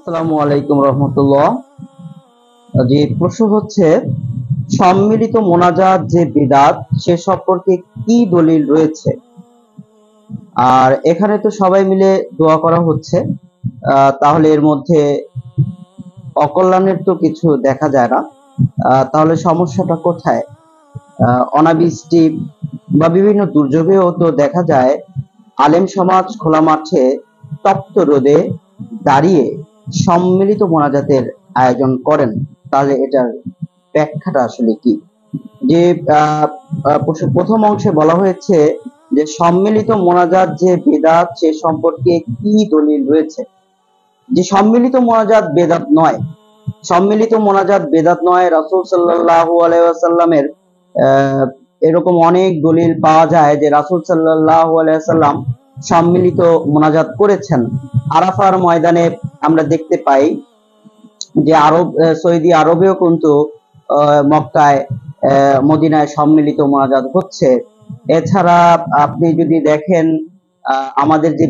আসসালামু আলাইকুম রহমতুল্লাহ। যে প্রশ্ন হচ্ছে, সম্মিলিত মোনাজাত যে বিদআত সে সম্পর্কে কি দলিল রয়েছে? আর এখানে তো সবাই মিলে দোয়া করা হচ্ছে, তাহলে এর মধ্যে অকল্যাণের তো কিছু দেখা যায় না। তাহলে সমস্যাটা কোথায়? অনাবৃষ্টি বা বিভিন্ন দুর্যোগেও তো দেখা যায় আলেম সমাজ খোলা মাঠে তপ্ত রোদে দাঁড়িয়ে সম্মিলিত মোনাজাতের আয়োজন করেন। তাহলে এটার ব্যাখ্যাটা আসলে কি? যে প্রথম অংশে বলা হয়েছে যে সম্মিলিত মোনাজাত যে বিদআত সে সম্পর্কে কি দলিল রয়েছে? যে সম্মিলিত মোনাজাত বেদাত নয়, সম্মিলিত মোনাজাত বেদাত নয়। রাসূল সাল্লাল্লাহু আলাইহি ওয়াসাল্লামের এরকম অনেক দলিল পাওয়া যায় যে রাসূল সাল্লাল্লাহু আলাইহি ওয়াসাল্লাম সম্মিলিত মোনাজাত করেছেন। আরাফার ময়দানে আমরা দেখতে পাই যে সৌদি আরবেও কিন্তু মক্কায়, মদিনায় সম্মিলিত মোনাজাত হচ্ছে। এছাড়া আপনি যদি দেখেন, আমাদের যে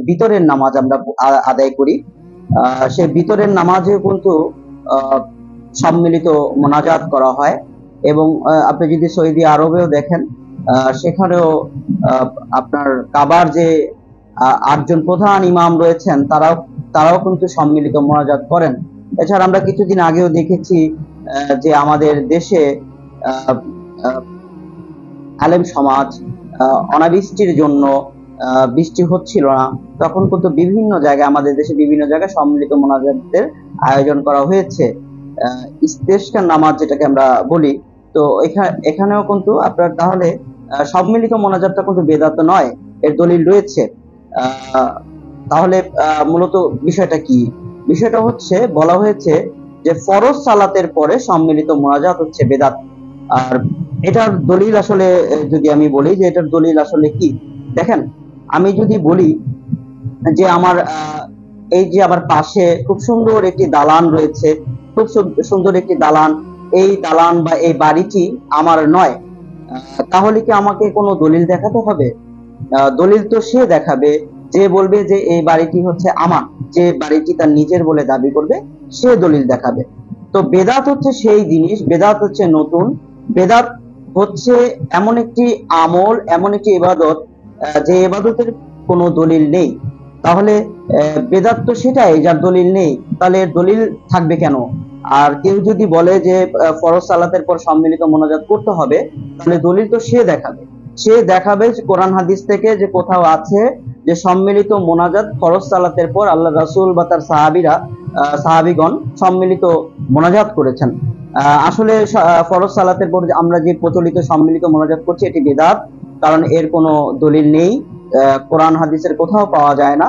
বিতরের নামাজ আমরা আদায় করি, সে বিতরের নামাজেও কিন্তু সম্মিলিত মোনাজাত করা হয়। এবং আপনি যদি সৌদি আরবেও দেখেন, সেখানেও আপনার কাবার যে 8জন প্রধান ইমাম রয়েছেন তারাও কিন্তু সম্মিলিত মোনাজাত করেন। এছাড়া আমরা কিছুদিন আগেও দেখেছি যে আমাদের দেশে আলেম সমাজ অনাবৃষ্টির জন্য বৃষ্টি হচ্ছিল না, তখন কিন্তু বিভিন্ন জায়গায়, আমাদের দেশে বিভিন্ন জায়গায় সম্মিলিত মোনাজাতের আয়োজন করা হয়েছে। ইস্তেসকার নামাজ যেটাকে আমরা বলি, তো এখানেও কিন্তু আপনার তাহলে সম্মিলিত মোনাজাতটা কিন্তু বেদাত নয়, এর দলিল রয়েছে। তাহলে মূলত বিষয়টা কি? বিষয়টা হচ্ছে, বলা হয়েছে যে ফরজ সালাতের পরে সম্মিলিত মোনাজাত হচ্ছে বেদাত। আর এটার দলিল আসলে যদি আমি বলি যে এটার দলিল আসলে কি, দেখেন, আমি যদি বলি যে এই যে আমার পাশে খুব সুন্দর একটি দালান রয়েছে, খুব সুন্দর একটি দালান, এই দালান বা এই বাড়িটি আমার নয়, তাহলে কি আমাকে কোনো দলিল দেখাতে হবে? দলিল তো সে দেখাবে যে বলবে যে এই বাড়িটি হচ্ছে আমার, যে বাড়িটি তার নিজের বলে দাবি করবে সে দলিল দেখাবে। তো বেদাত হচ্ছে সেই জিনিস, বেদাত হচ্ছে নতুন, বেদাত হচ্ছে এমন একটি আমল, এমন একটি ইবাদত যে ইবাদতের কোনো দলিল নেই। তাহলে বেদাত তো সেটাই যার দলিল নেই, তাহলে এর দলিল থাকবে কেন? আর কেউ যদি বলে যে ফরজ সালাতের পর সম্মিলিত মোনাজাত করতে হবে, তাহলে দলিল তো সে দেখাবে কোরআন হাদিস থেকে যে কোথাও আছে যে সম্মিলিত মোনাজাত ফরজ সালাতের পর আল্লাহ রাসূল বা তার সাহাবীগণ সম্মিলিত মোনাজাত করেছেন। আসলে ফরজ সালাতের পর আমরা যে প্রচলিত সম্মিলিত মোনাজাত করছি এটি বিদআত, কারণ এর কোনো দলিল নেই, কোরআন হাদিসের কোথাও পাওয়া যায় না,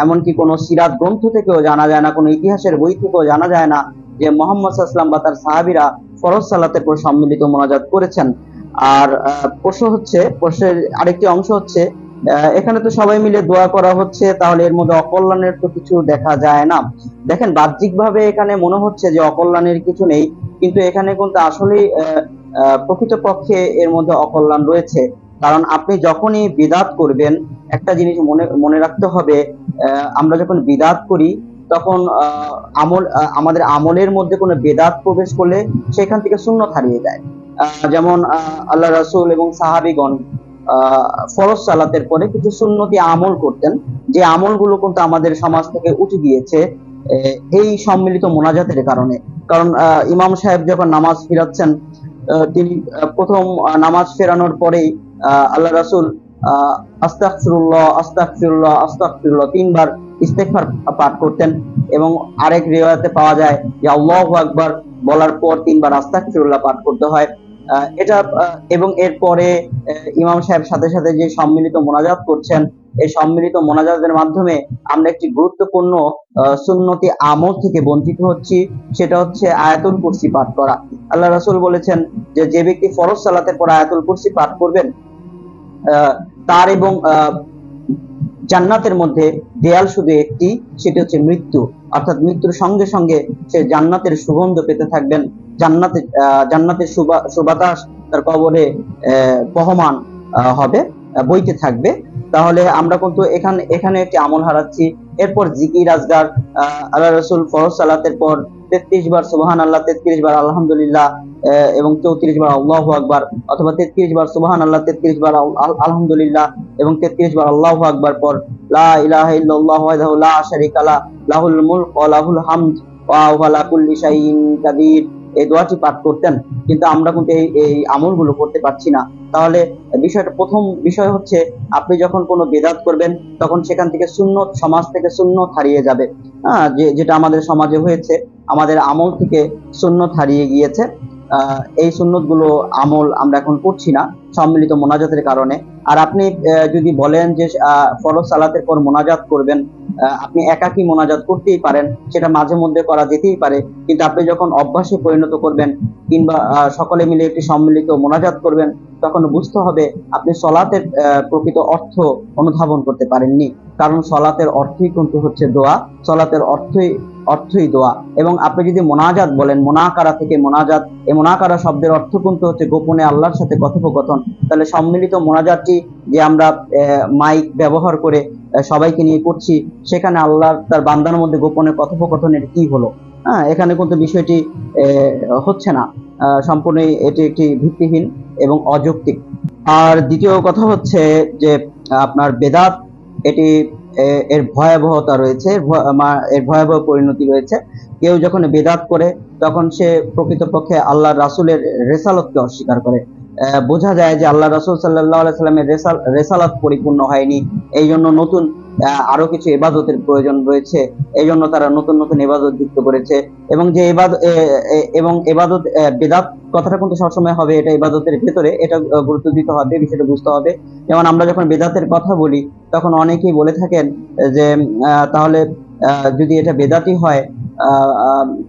এমনকি কোনো সিরাত গ্রন্থ থেকেও জানা যায় না, কোনো ইতিহাসের বই থেকেও জানা যায় না যে মুহাম্মদ সাল্লাল্লাহু আলাইহি ওয়াসাল্লাম বা তার সাহাবীরা ফরজ সালাতের পর সম্মিলিত মোনাজাত করেছেন। আর প্রশ্নের আরেকটি অংশ হচ্ছে, এখানে তো সবাই মিলে দোয়া করা হচ্ছে, তাহলে এর মধ্যে অকল্যাণের তো কিছু দেখা যায় না। দেখেন, বাহ্যিকভাবে এখানে মনে হচ্ছে যে অকল্যাণের কিছু নেই, কিন্তু এখানে কিন্তু আসলে প্রকৃতপক্ষে এর মধ্যে অকল্যাণ রয়েছে। কারণ আপনি যখনই বিদআত করবেন, একটা জিনিস মনে রাখতে হবে, আমরা যখন বিদআত করি তখন আমাদের আমলের মধ্যে কোনো বেদাত প্রবেশ করলে সেখান থেকে সুন্নত হারিয়ে যায়। যেমন আল্লাহ রাসূল এবং সাহাবীগণ ফরজ সালাতের পরে কিছু সুন্নতি আমল করতেন, যে আমলগুলো কিন্তু আমাদের সমাজ থেকে উঠে গিয়েছে এই সম্মিলিত মোনাজাতের কারণে। কারণ ইমাম সাহেব যখন নামাজ ফিরাচ্ছেন, তিনি প্রথম নামাজ ফেরানোর পরেই আল্লাহ রাসূল আস্তাগফিরুল্লাহ আস্তাগফিরুল্লাহ আস্তাগফিরুল্লাহ 3বার ইস্তেগফার পাঠ করতেন, এবং আরেক রিওয়ায়াতে পাওয়া যায় যে আল্লাহু আকবার বলার পর 3বার আস্তাগফিরুল্লাহ পাঠ করতে হয়। এটা এবং এরপরে ইমাম সাহেব সাথে সাথে যে সম্মিলিত মোনাজাত করছেন, এই সম্মিলিত মোনাজাতের মাধ্যমে আমরা একটি গুরুত্বপূর্ণ সুন্নতি আমল থেকে বঞ্চিত হচ্ছি, সেটা হচ্ছে আয়াতুল কুরসি পাঠ করা। আল্লাহ রাসূল বলেছেন যে যে ব্যক্তি ফরজ সালাতের পর আয়াতুল কুরসি পাঠ করবেন, তার এবং জান্নাতের মধ্যে দেয়াল শুধু একটি, সেটি হচ্ছে মৃত্যু। অর্থাৎ মৃত্যুর সঙ্গে সঙ্গে সে জান্নাতের সুগন্ধ পেতে থাকবেন, জান্নাতের সুবাতাস তার কবরে বহমান হবে, বইতে থাকবে। তাহলে আমরা কিন্তু এখানে একটি আমল হারাচ্ছি, এরপর জিকির আজগার, আল্লাহ রাসূল ফরজ সালাতের পর 33 বার সুবহানাল্লাহ, 33 বার আলহামদুলিল্লাহ, এবং 34 বার আল্লাহু আকবার, অথবা 33 বার সুবহানাল্লাহ, 33 বার আলহামদুলিল্লাহ এবং 33 বার আল্লাহু আকবার পর লা ইলাহা ইল্লাল্লাহু ওয়াহদাহু লা শারীকা লাহু লাহুল মুলক ওয়া লাহুল হামদ ওয়া হুয়া আলা কুল্লি শাইইন কাদির, এই দোয়াটি পাঠ করতেন। কিন্তু আমরা কিন্তু এই আমলগুলো করতে পারছি না। তাহলে প্রথম বিষয় হচ্ছে, আপনি যখন কোনো বেদাত করবেন তখন সেখান থেকে সুন্নত, সমাজ থেকে সুন্নত হারিয়ে যাবে। যেটা আমাদের সমাজে হয়েছে, আমাদের আমল থেকে সুন্নত হারিয়ে গিয়েছে। এই সুন্নত গুলো আমল আমরা এখন করছি না সম্মিলিত মোনাজাতের কারণে। আর আপনি যদি বলেন যে ফরজ সালাতের পর মোনাজাত করবেন, আপনি একাকী মোনাজাত করতেই পারেন, সেটা মাঝে মধ্যে করা যেতেই পারে। কিন্তু আপনি যখন অভ্যাসে পরিণত করবেন কিংবা সকলে মিলে একটি সম্মিলিত মোনাজাত করবেন, তখন বুঝতে হবে আপনি সলাতের প্রকৃত অর্থ অনুধাবন করতে পারেননি। কারণ সলাতের অর্থই কিন্তু হচ্ছে দোয়া, সলাতের অর্থই দোয়া। এবং আপনি যদি মোনাজাত বলেন, মোনাকারা থেকে মোনাজাত, এই মোনাকারা শব্দের অর্থ কিন্তু হচ্ছে গোপনে আল্লাহর সাথে কথোপকথন। তাহলে সম্মিলিত মোনাজাতটি যে আমরা মাইক ব্যবহার করে সবাইকে নিয়ে করছি, সেখানে আল্লাহ তার বান্দার মধ্যে গোপনে কথোপকথনের কি হলো? এখানে কিন্তু বিষয়টি হচ্ছে না। সম্পূর্ণ এটি একটি ভিত্তিহীন এবং অযৌক্তিক। আর দ্বিতীয় কথা হচ্ছে যে আপনার বেদাত, এটি এর ভয়াবহতা রয়েছে, এর ভয়াবহ পরিণতি রয়েছে। কেউ যখন বেদাত করে তখন সে প্রকৃতপক্ষে আল্লাহ রাসূলের রেসালতকে অস্বীকার করে। বোঝা যায় যে আল্লাহ রাসূল সাল্লাল্লাহু আলাইহি সাল্লামের রেসালাত পরিপূর্ণ হয়নি, এই জন্য নতুন আরো কিছু ইবাদতের প্রয়োজন রয়েছে, এই জন্য তারা নতুন নতুন ইবাদত যুক্ত করেছে। এবং যে ইবাদত বেদাত কথাটা কিন্তু সবসময় হবে এটা ইবাদতের ভেতরে, এটা গুরুত্ব দিতে হবে, বিষয়টা বুঝতে হবে। যেমন আমরা যখন বেদাতের কথা বলি তখন অনেকেই বলে থাকেন যে তাহলে যদি এটা বেদাতি হয়,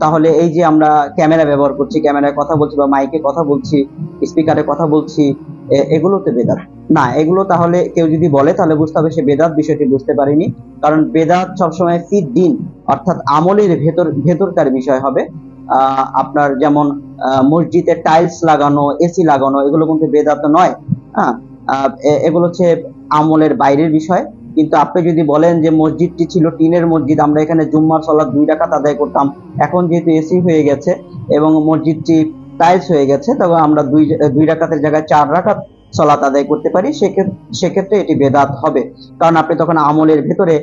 তাহলে এই যে আমরা ক্যামেরা ব্যবহার করছি, ক্যামেরায় কথা বলছি বা মাইকে কথা বলছি, স্পিকারে কথা বলছি, এগুলো তো বেদাত না। এগুলো তাহলে কেউ যদি বলে তাহলে বুঝতে হবে সে বেদাত বিষয়টি বুঝতে পারেনি। কারণ বেদাত সবসময় ফি দ্বীন, অর্থাৎ আমলের ভেতরকার বিষয় হবে। আপনার যেমন মসজিদে টাইলস লাগানো, এসি লাগানো, এগুলো কিন্তু বেদাত নয়। হ্যাঁ, এগুলো হচ্ছে আমলের বাইরের বিষয়। কিন্তু আপনি যদি বলেন যে মসজিদটি ছিল টিনের মসজিদ, আমরা এখানে জুম্মার সালাত 2 রাকাত আদায় করতাম, এখন যেহেতু এসি হয়ে গেছে এবং মসজিদটি টাইলস হয়ে গেছে, তবে আমরা 2 রাকাতের জায়গায় 4 রাকাত সালাত আদায় করতে পারি, সেক্ষেত্রে এটি বেদাত হবে। কারণ আপনি তখন আমলের ভেতরে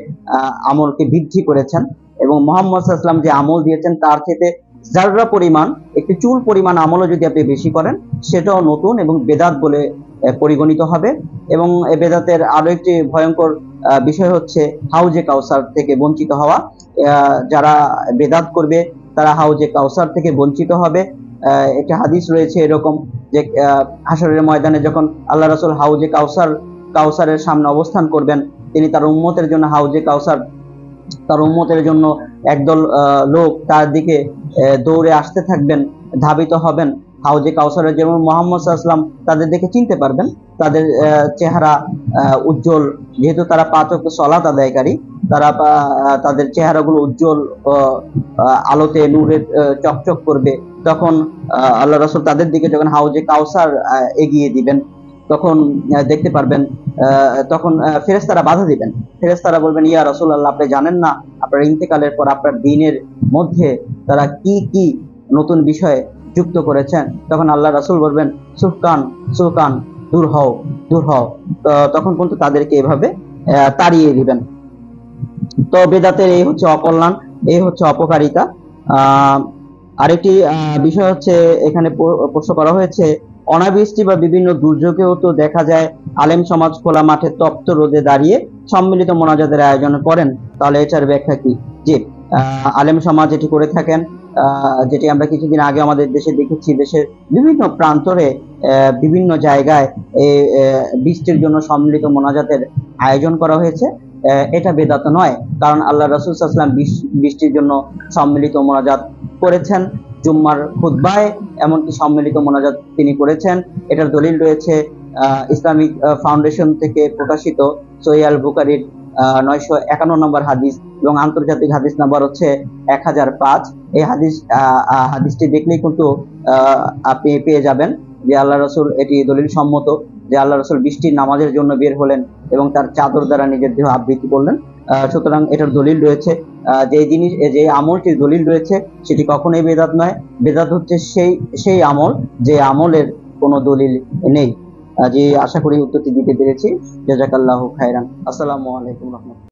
আমলকে বৃদ্ধি করেছেন। এবং মুহাম্মদ সাল্লাল্লাহু আলাইহি ওয়াসাল্লাম যে আমল দিয়েছেন তার থেকে যাররা পরিমাণ, একটি চুল পরিমাণ আমলও যদি আপনি বেশি করেন, সেটাও নতুন এবং বেদাত বলে পরিগণিত হবে। এবং বেদাতের আরো একটি ভয়ঙ্কর বিষয় হচ্ছে হাউজে কাউসার থেকে বঞ্চিত হওয়া। যারা বেদাত করবে তারা হাউজে কাউসার থেকে বঞ্চিত হবে। একটি হাদিস রয়েছে এরকম যে হাশরের ময়দানে যখন আল্লাহ রাসূল হাউজে কাউসারের সামনে অবস্থান করবেন, তিনি তার উম্মতের জন্য হাউজে কাউসার, তার উম্মতের জন্য একদল লোক তার দিকে দৌড়ে আসতে থাকবেন, ধাবিত হবেন হাউজে কাউসারের। যেমন মুহাম্মদ সাল্লাল্লাহু আলাইহি ওয়াসাল্লাম তাদের দেখে চিনতে পারবেন, তাদের চেহারা উজ্জ্বল, যেহেতু তারা 5 ওয়াক্ত সালাত আদায়কারী, তাদের চেহারাগুলো উজ্জ্বল, আলোতে নূরে চকচক করবে। তখন আল্লাহ রাসূল তাদের দিকে যখন হাউজে কাউসার এগিয়ে দিবেন, তখন দেখতে পারবেন, তখন ফেরেশতারা বাধা দিবেন। ফেরেশতারা বলবেন, ইয়া রাসূলুল্লাহ, আপনি জানেন না আপনার ইন্তেকালের পর আপনার দ্বীনের মধ্যে তারা কি কি নতুন বিষয় যুক্ত করেছেন? তখন আল্লাহ রাসূল বলবেন, সুকান, দূর হও। তখন কিন্তু তাদেরকে এভাবে তাড়িয়ে দিবেন। তো বেদাতের এই হচ্ছে অকল্যাণ, এই হচ্ছে অপকারিতা। আরেকটি বিষয় হচ্ছে এখানে প্রশ্ন করা হয়েছে, অনাবৃষ্টি বা বিভিন্ন দুর্যোগেও তো দেখা যায় আলেম সমাজ খোলা মাঠে তপ্ত রোদে দাঁড়িয়ে সম্মিলিত মোনাজাতের আয়োজন করেন, তাহলে এটার ব্যাখ্যা কি? যে আলেম সমাজ এটি করে থাকেন, যেটি আমরা কিছুদিন আগে আমাদের দেশে দেখেছি। দেশের বিভিন্ন প্রান্তরে বিভিন্ন জায়গায় বৃষ্টির জন্য সম্মিলিত মোনাজাতের আয়োজন করা হয়েছে। এটা বেদাত নয়, কারণ আল্লাহ রাসূল সাল্লাল্লাহু আলাইহি ওয়াসাল্লাম বৃষ্টির জন্য সম্মিলিত মোনাজাত করেছেন। জুম্মার খুতবায় এমনকি সম্মিলিত মোনাজাত তিনি করেছেন। এটার দলিল রয়েছে ইসলামিক ফাউন্ডেশন থেকে প্রকাশিত সহিহ আল বুখারীর 951 নম্বর হাদিস এবং আন্তর্জাতিক হাদিস নাম্বার হচ্ছে 1005। এই হাদিসটি দেখলেই কিন্তু আপনি পেয়ে যাবেন যে আল্লাহ রাসূল, এটি দলিল সম্মত যে আল্লাহ রাসূল বৃষ্টির নামাজের জন্য বের হলেন এবং তার চাদর দ্বারা নিজের দেহ আবৃত করলেন। সুতরাং এটার দলিল রয়েছে। যে আমলটির দলিল রয়েছে সেটি কখনোই বেদাত নয়। বেদাত হচ্ছে সেই আমল যে আমলের কোনো দলিল নেই। যে আশা করি উত্তরটি দিতে পেরেছি। জাযাকাল্লাহু খাইরান। আসসালামু আলাইকুম রহমতুল্লাহ।